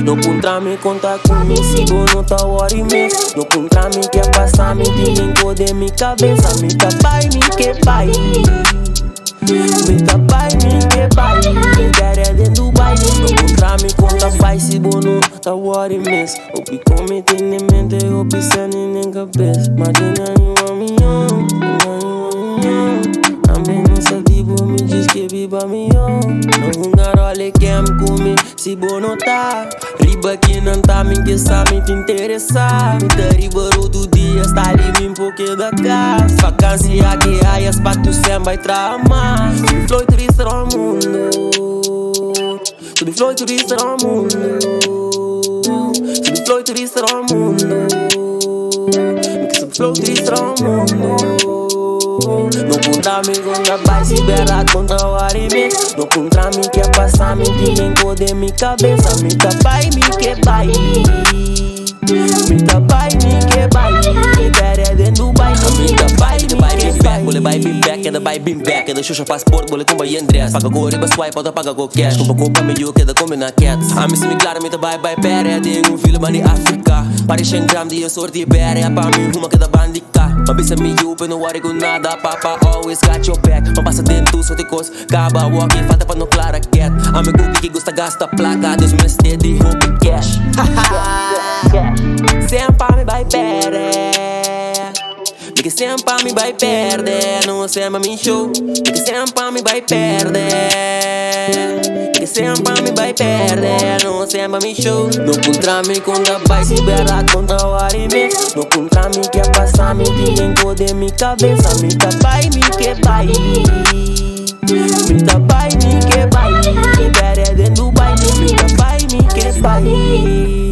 Não contra mim, conta comigo, sigo no tal hora e mês. Não contra mim, quer passar, me tem encoder minha cabeça. Me tapai, me que pai. Me tapai, me que pai. Quer dentro do baile. Não contra mim, conta pai, sigo no tal hora e mês. O que cometi em mente, eu pensando em cabeça. Imagina um milhão, também não sabia, me diz que viva milhão. Não garole quer me comer, se bom não tá. Riba que não tá, me que sabe te interessar. Me tá riba todo dia, está ali me pouquinho da casa. Vacância que há, as patos sem vai tramar. Tudo flor triste no mundo. Tudo flor triste no mundo. Tudo flor triste no mundo. Tudo flor triste no mundo. Não contra mim, contra vai se berar contra o ar e mês. Não contra mim, quer passar, me tem encoder minha cabeça. Me tapai, me que pai. Me tapai, me que pai. Quer dentro do baile. Me tapai, me que pai. Boleh buy beam back, kada buy beam back. Kada Xuxa passport, boleh tumba e Andreas. Paga go, riba swipe, outra paga go cash. Kumpa meio, kada come na cats. A mim se me clara, me ta buy pere. Tem filho mani África. Paris en gram, die een soort die bere. Pa mi huma kada bandika. Maar bisa me open, no worry con nada. Papa always got your back. Maar passa dentro, so te cos. Caba walkie, fata pa no clara cat. Amigo que gosta gasta placa. Deus me steady, hope cash. Sempre me vai perder. Porque sempre me vai perder. Não sempre me show. Porque sempre me vai perder. Porque sempre me vai perder. Não sempre me show. Não contra mim, contra vai se berar contra o ar e mês. Não contra mim, quer passar, me tem encoder minha cabeça. Me tapai, me que pai. Me tapai, me que pai. Quer dentro do baile. Me tapai, me que pai.